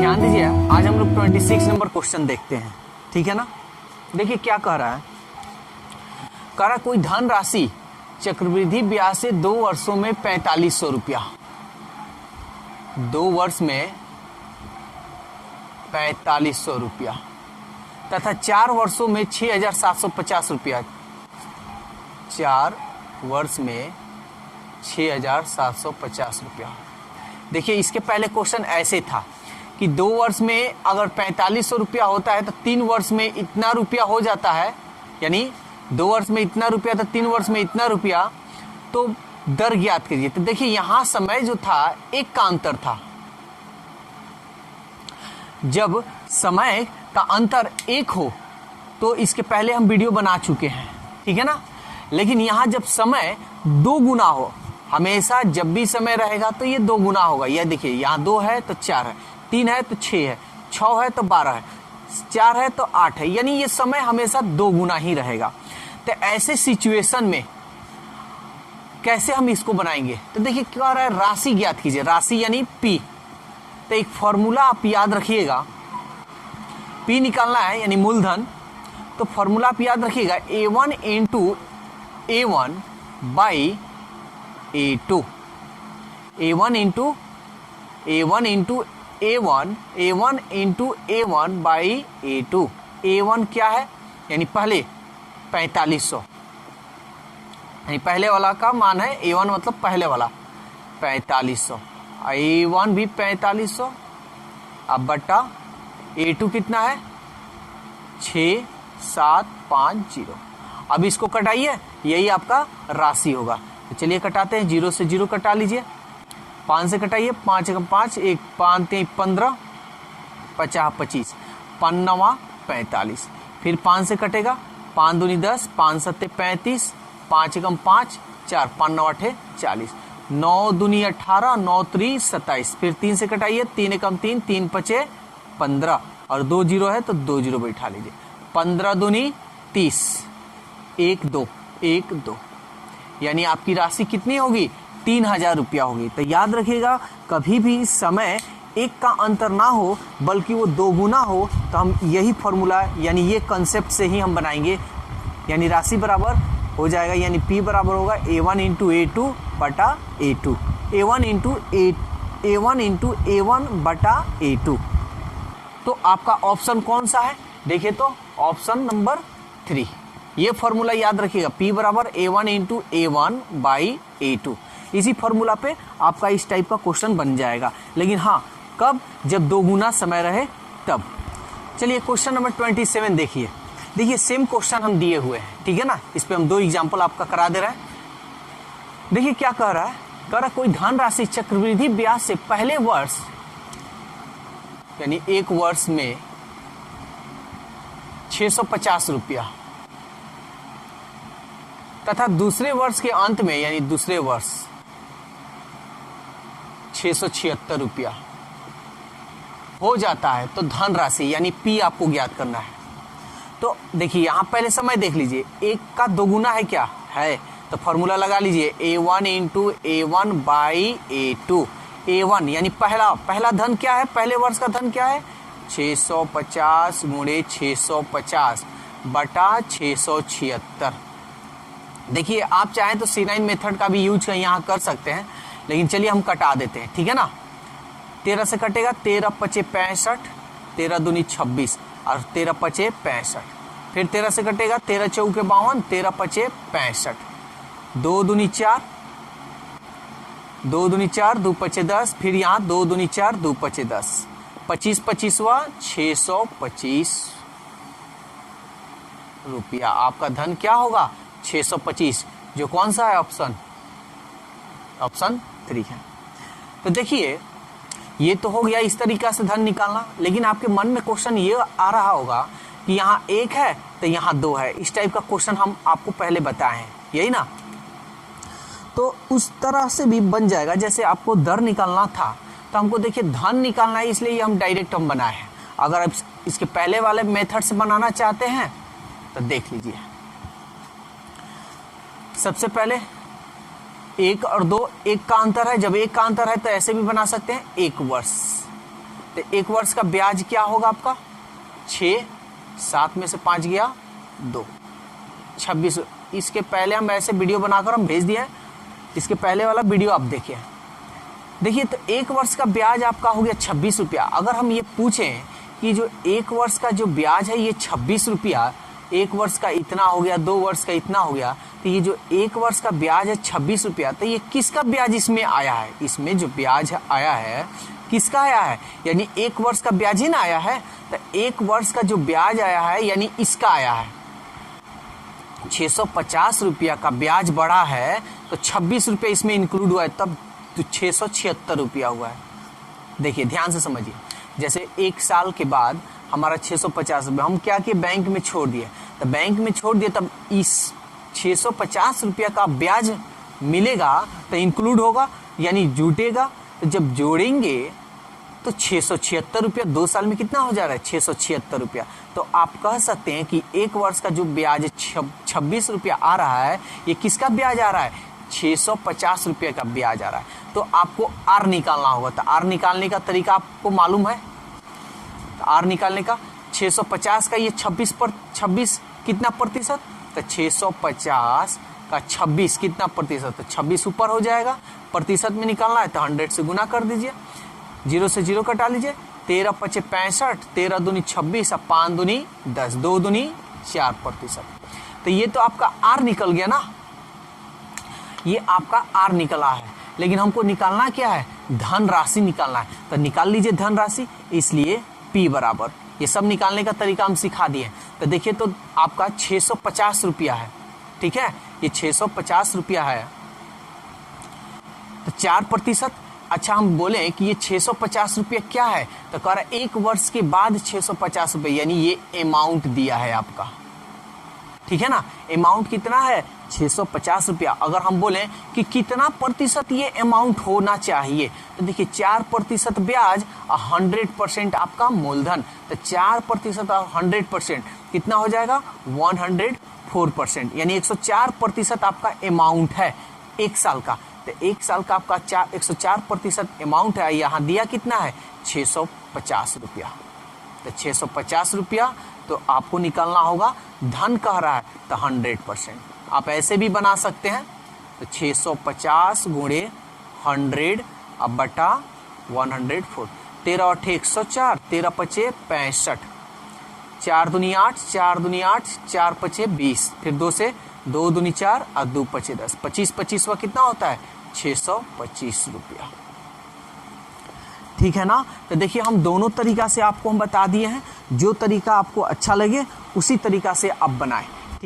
ध्यान दीजिए, आज हम लोग 26 नंबर क्वेश्चन देखते हैं, ठीक है ना। देखिए क्या कह रहा है, कह रहा कोई धन राशि चक्रवृद्धि ब्याज से 2 वर्षों में 4500 रुपया, 2 वर्ष में 4500 रुपया तथा 4 वर्षों में 6750 रुपया, 4 वर्ष में 6750 रुपया। देखिए इसके पहले क्वेश्चन ऐसे था कि 2 वर्ष में अगर 4500 रुपया होता है तो 3 वर्ष में इतना रुपया हो जाता है, यानी 2 वर्ष में इतना रुपया तो 3 वर्ष में इतना रुपया, तो दर ज्ञात कीजिए। तो देखिए यहां समय जो था एक का अंतर था, जब समय का अंतर 1 हो तो इसके पहले हम वीडियो बना चुके हैं, ठीक है ना। लेकिन यहां जब समय 2 गुना हो, हमेशा जब भी समय रहेगा तो ये 2 गुना होगा। यह देखिए यहाँ 2 है तो 4 है, 3 है तो 6 है, 6 है तो 12 है, 4 है तो 8 है, यानी ये समय हमेशा 2 गुना ही रहेगा। तो ऐसे सिचुएशन में कैसे हम इसको बनाएंगे, तो देखिए क्या रहा है, राशि ज्ञात कीजिए, राशि यानी P। तो एक फॉर्मूला आप याद रखिएगा, P निकालना है यानी मूलधन, तो फॉर्मूला आप याद रखिएगा A1 into A1 by A2, A1 into A1 into A1, A1 into A1 by A2। A1 क्या है, यानी पहले 4500, यानी पहले वाला का मान है A1 मतलब पहले वाला 4500, A1 भी 4500, अब बट्टा A2 कितना है 6750। अब इसको कटाइए, यही आपका राशि होगा। तो चलिए कटाते हैं, 0 से 0 कटा लीजिए, 5 से कटाइए, 5 एकम 5, 1 5 3 15, 50 25, 5 9 45, फिर 5 से कटेगा, 5 दूनी 10, 5 7 35, 5 एकम 5, 4 5 9 8 40, 9 दूनी 18, 9 3 27, फिर 3 से कटाइए, 3 एकम 3, 3 5 15 और 2 0 है तो 2 0 बैठा लीजिए, 15 दूनी 30, 1 2 1 2, यानी आपकी राशि कितनी होगी 3000 रुपया होगी। तो याद रखिएगा कभी भी समय 1 का अंतर ना हो बल्कि वो 2 गुना हो, तो हम यही फॉर्मूला यानी ये कंसेप्ट से ही हम बनाएंगे, यानी राशि बराबर हो जाएगा, यानी P बराबर होगा A1 इंटू A2 बटा A2, A1 इंटू A1 बटा A2। तो आपका ऑप्शन कौन सा है, देखिए तो ऑप्शन नंबर 3। ये फॉर्मूला याद रखिएगा, P बराबर A1 into A1 by A2। इसी फॉर्मूला पे आपका इस टाइप का क्वेश्चन बन जाएगा, लेकिन हाँ कब, जब 2 गुना समय रहे तब। चलिए क्वेश्चन नंबर 27 देखिए। देखिए सेम क्वेश्चन हम दिए हुए हैं, ठीक है ना, इस पे हम 2 एग्जाम्पल आपका करा दे रहे हैं। देखिए क्या कह रहा है, कह रहा कोई धन राशि चक्रवृद्धि ब्याज से पहले वर्ष यानी 1 वर्ष में 650 रुपया तथा दूसरे वर्ष के अंत में यानी दूसरे वर्ष 676 रुपया हो जाता है, तो धन राशि यानी P आपको ज्ञात करना है। तो देखिए यहां पहले समय देख लीजिए, 1 का 2 गुना है क्या है, तो फॉर्मूला लगा लीजिए A1 into A1 by A2। A1 यानी पहला धन क्या है, पहले वर्ष का धन क्या है 650 गुणे 650 बटा 676। देखिए आप चाहें तो C9 मेथड का भी यूज यहाँ कर सकते हैं, लेकिन चलिए हम कटा देते हैं, ठीक है ना। 13 से कटेगा, 13 5 65, 13 दूनी 26 और 13 5 65, फिर 13 से कटेगा, 13 चौके 52, 13 5 65, 2 दूनी 4, 2 दूनी 4, 2 5 10, फिर यहाँ 2 दूनी 4, 2 5 10, 25 25वां 625 रुपया। आपका धन क्या होगा 625, जो कौन सा है ऑप्शन 3 है। तो देखिए ये तो हो गया इस तरीका से धन निकालना, लेकिन आपके मन में क्वेश्चन ये आ रहा होगा कि यहाँ 1 है तो यहाँ 2 है, इस टाइप का क्वेश्चन हम आपको पहले बताए हैं, यही ना। तो उस तरह से भी बन जाएगा, जैसे आपको दर निकालना था तो हमको देखिए धन निकालना है, इसलिए हम डायरेक्ट हम बनाए हैं। अगर आप इसके पहले वाले मेथड से बनाना चाहते हैं तो देख लीजिए, सबसे पहले 1 और 2 1 का अंतर है, जब 1 का अंतर है तो ऐसे भी बना सकते हैं 1 वर्ष। तो 1 वर्ष का ब्याज क्या होगा आपका 6, 7 में से 5 गया 2, 26। इसके पहले हम ऐसे वीडियो बनाकर हम भेज दिए हैं, इसके पहले वाला वीडियो आप देखिए तो 1 वर्ष का ब्याज आपका हो गया 26 रुपया। अगर हम ये पूछें कि जो 1 वर्ष का जो ब्याज है ये 26 रुपया, 1 वर्ष का इतना हो गया, 2 वर्ष का इतना हो गया, तो ये जो 1 वर्ष का ब्याज है 26 रुपया, तो ये किसका ब्याज इसमें आया है? इसमें जो ब्याज आया है किसका आया है? यानी 1 वर्ष का ब्याज ही ना आया है, तो 1 वर्ष का जो ब्याज आया है यानी इसका आया है। 650 रुपया का ब्याज बढ़ा है तो 26 रुपये इसमें इंक्लूड हुआ है, तब तो 676 रुपया हुआ है। देखिए ध्यान से समझिए, जैसे 1 साल के बाद हमारा 650 रुपया हम क्या किए बैंक में छोड़ दिए, तो बैंक में छोड़ दिए तब इस 650 रुपया का ब्याज मिलेगा तो इंक्लूड होगा यानी जुटेगा। तो जब जोड़ेंगे तो 676 रुपया 2 साल में कितना हो जा रहा है 676 रुपया। तो आप कह सकते हैं कि 1 वर्ष का जो ब्याज 26 रुपया आ रहा है ये किसका ब्याज आ रहा है 650 रुपये का ब्याज आ रहा है। तो आपको आर निकालना होगा, तो आर निकालने का तरीका आपको मालूम है। तो आर निकालने का 650 का ये 26 कितना प्रतिशत, तो 650 का 26 कितना प्रतिशत, तो 26 ऊपर हो जाएगा। प्रतिशत में निकालना है तो 100 से गुना कर दीजिए, 0 से 0 कटा लीजिए, 13 × 5 = 65, 13 दूनी 26 और 5 दूनी 10, 2 दूनी 4%। तो ये तो आपका आर निकल गया ना, ये आपका आर निकला है। लेकिन हमको निकालना क्या है धन राशि निकालना है, तो निकाल लीजिए धन राशि। इसलिए P बराबर ये सब निकालने का तरीका हम सिखा दिए। तो देखिए तो आपका 650 रुपया है, ठीक है, ये 650 रुपया है तो 4%। अच्छा हम बोले कि ये 650 रुपया क्या है, तो कह रहा 1 वर्ष के बाद 650 रुपये, यानी ये अमाउंट दिया है आपका, ठीक है ना। अमाउंट कितना है 650 रुपया। अगर हम बोले कि कितना प्रतिशत ये अमाउंट होना चाहिए, तो देखिए 4% ब्याज और 100% आपका मूलधन, तो 4% और 100% कितना हो जाएगा 104%, यानी 104% आपका अमाउंट है 1 साल का। तो 1 साल का आपका 104% अमाउंट है, यहाँ दिया कितना है 650 रुपया। तो 650 रुपया तो आपको निकालना होगा, धन कह रहा है तो 100%। आप ऐसे भी बना सकते हैं, तो 650 गुणे 100 अब बटा 104, 13 × 8 = 104, 13 × 5 = 65, 4 दूनी 8, 4 दूनी 8, 4 × 5 = 20, फिर 2 से 2 दूनी 4 और 2 × 5 = 10, 25 कितना होता है 625 रुपया, ठीक है ना। तो देखिए हम दोनों तरीका से आपको हम बता दिए हैं, जो तरीका आपको अच्छा लगे उसी तरीका से आप बनाएं।